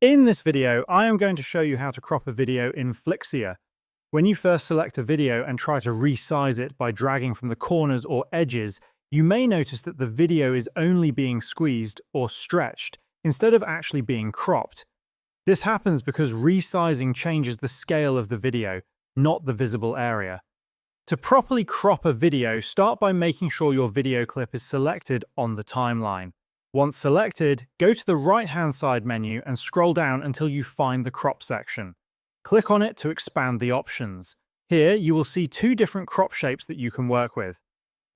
In this video, I am going to show you how to crop a video in Flixier. When you first select a video and try to resize it by dragging from the corners or edges, you may notice that the video is only being squeezed or stretched instead of actually being cropped. This happens because resizing changes the scale of the video, not the visible area. To properly crop a video, start by making sure your video clip is selected on the timeline. Once selected, go to the right-hand side menu and scroll down until you find the crop section. Click on it to expand the options. Here, you will see two different crop shapes that you can work with.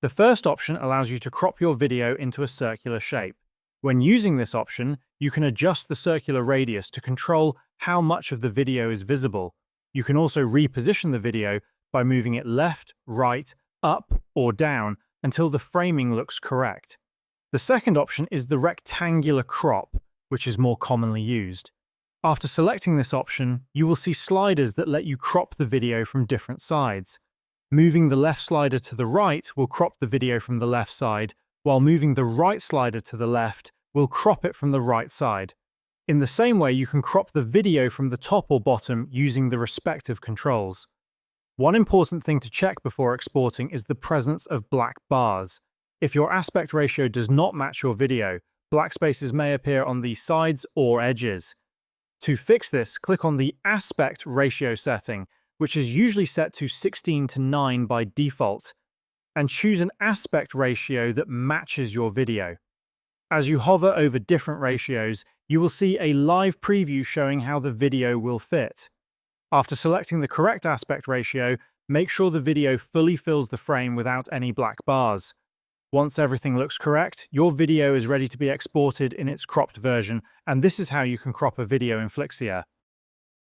The first option allows you to crop your video into a circular shape. When using this option, you can adjust the circular radius to control how much of the video is visible. You can also reposition the video by moving it left, right, up, or down until the framing looks correct. The second option is the rectangular crop, which is more commonly used. After selecting this option, you will see sliders that let you crop the video from different sides. Moving the left slider to the right will crop the video from the left side, while moving the right slider to the left will crop it from the right side. In the same way, you can crop the video from the top or bottom using the respective controls. One important thing to check before exporting is the presence of black bars. If your aspect ratio does not match your video, black spaces may appear on the sides or edges. To fix this, click on the aspect ratio setting, which is usually set to 16:9 by default, and choose an aspect ratio that matches your video. As you hover over different ratios, you will see a live preview showing how the video will fit. After selecting the correct aspect ratio, make sure the video fully fills the frame without any black bars. Once everything looks correct, your video is ready to be exported in its cropped version, and this is how you can crop a video in Flixier.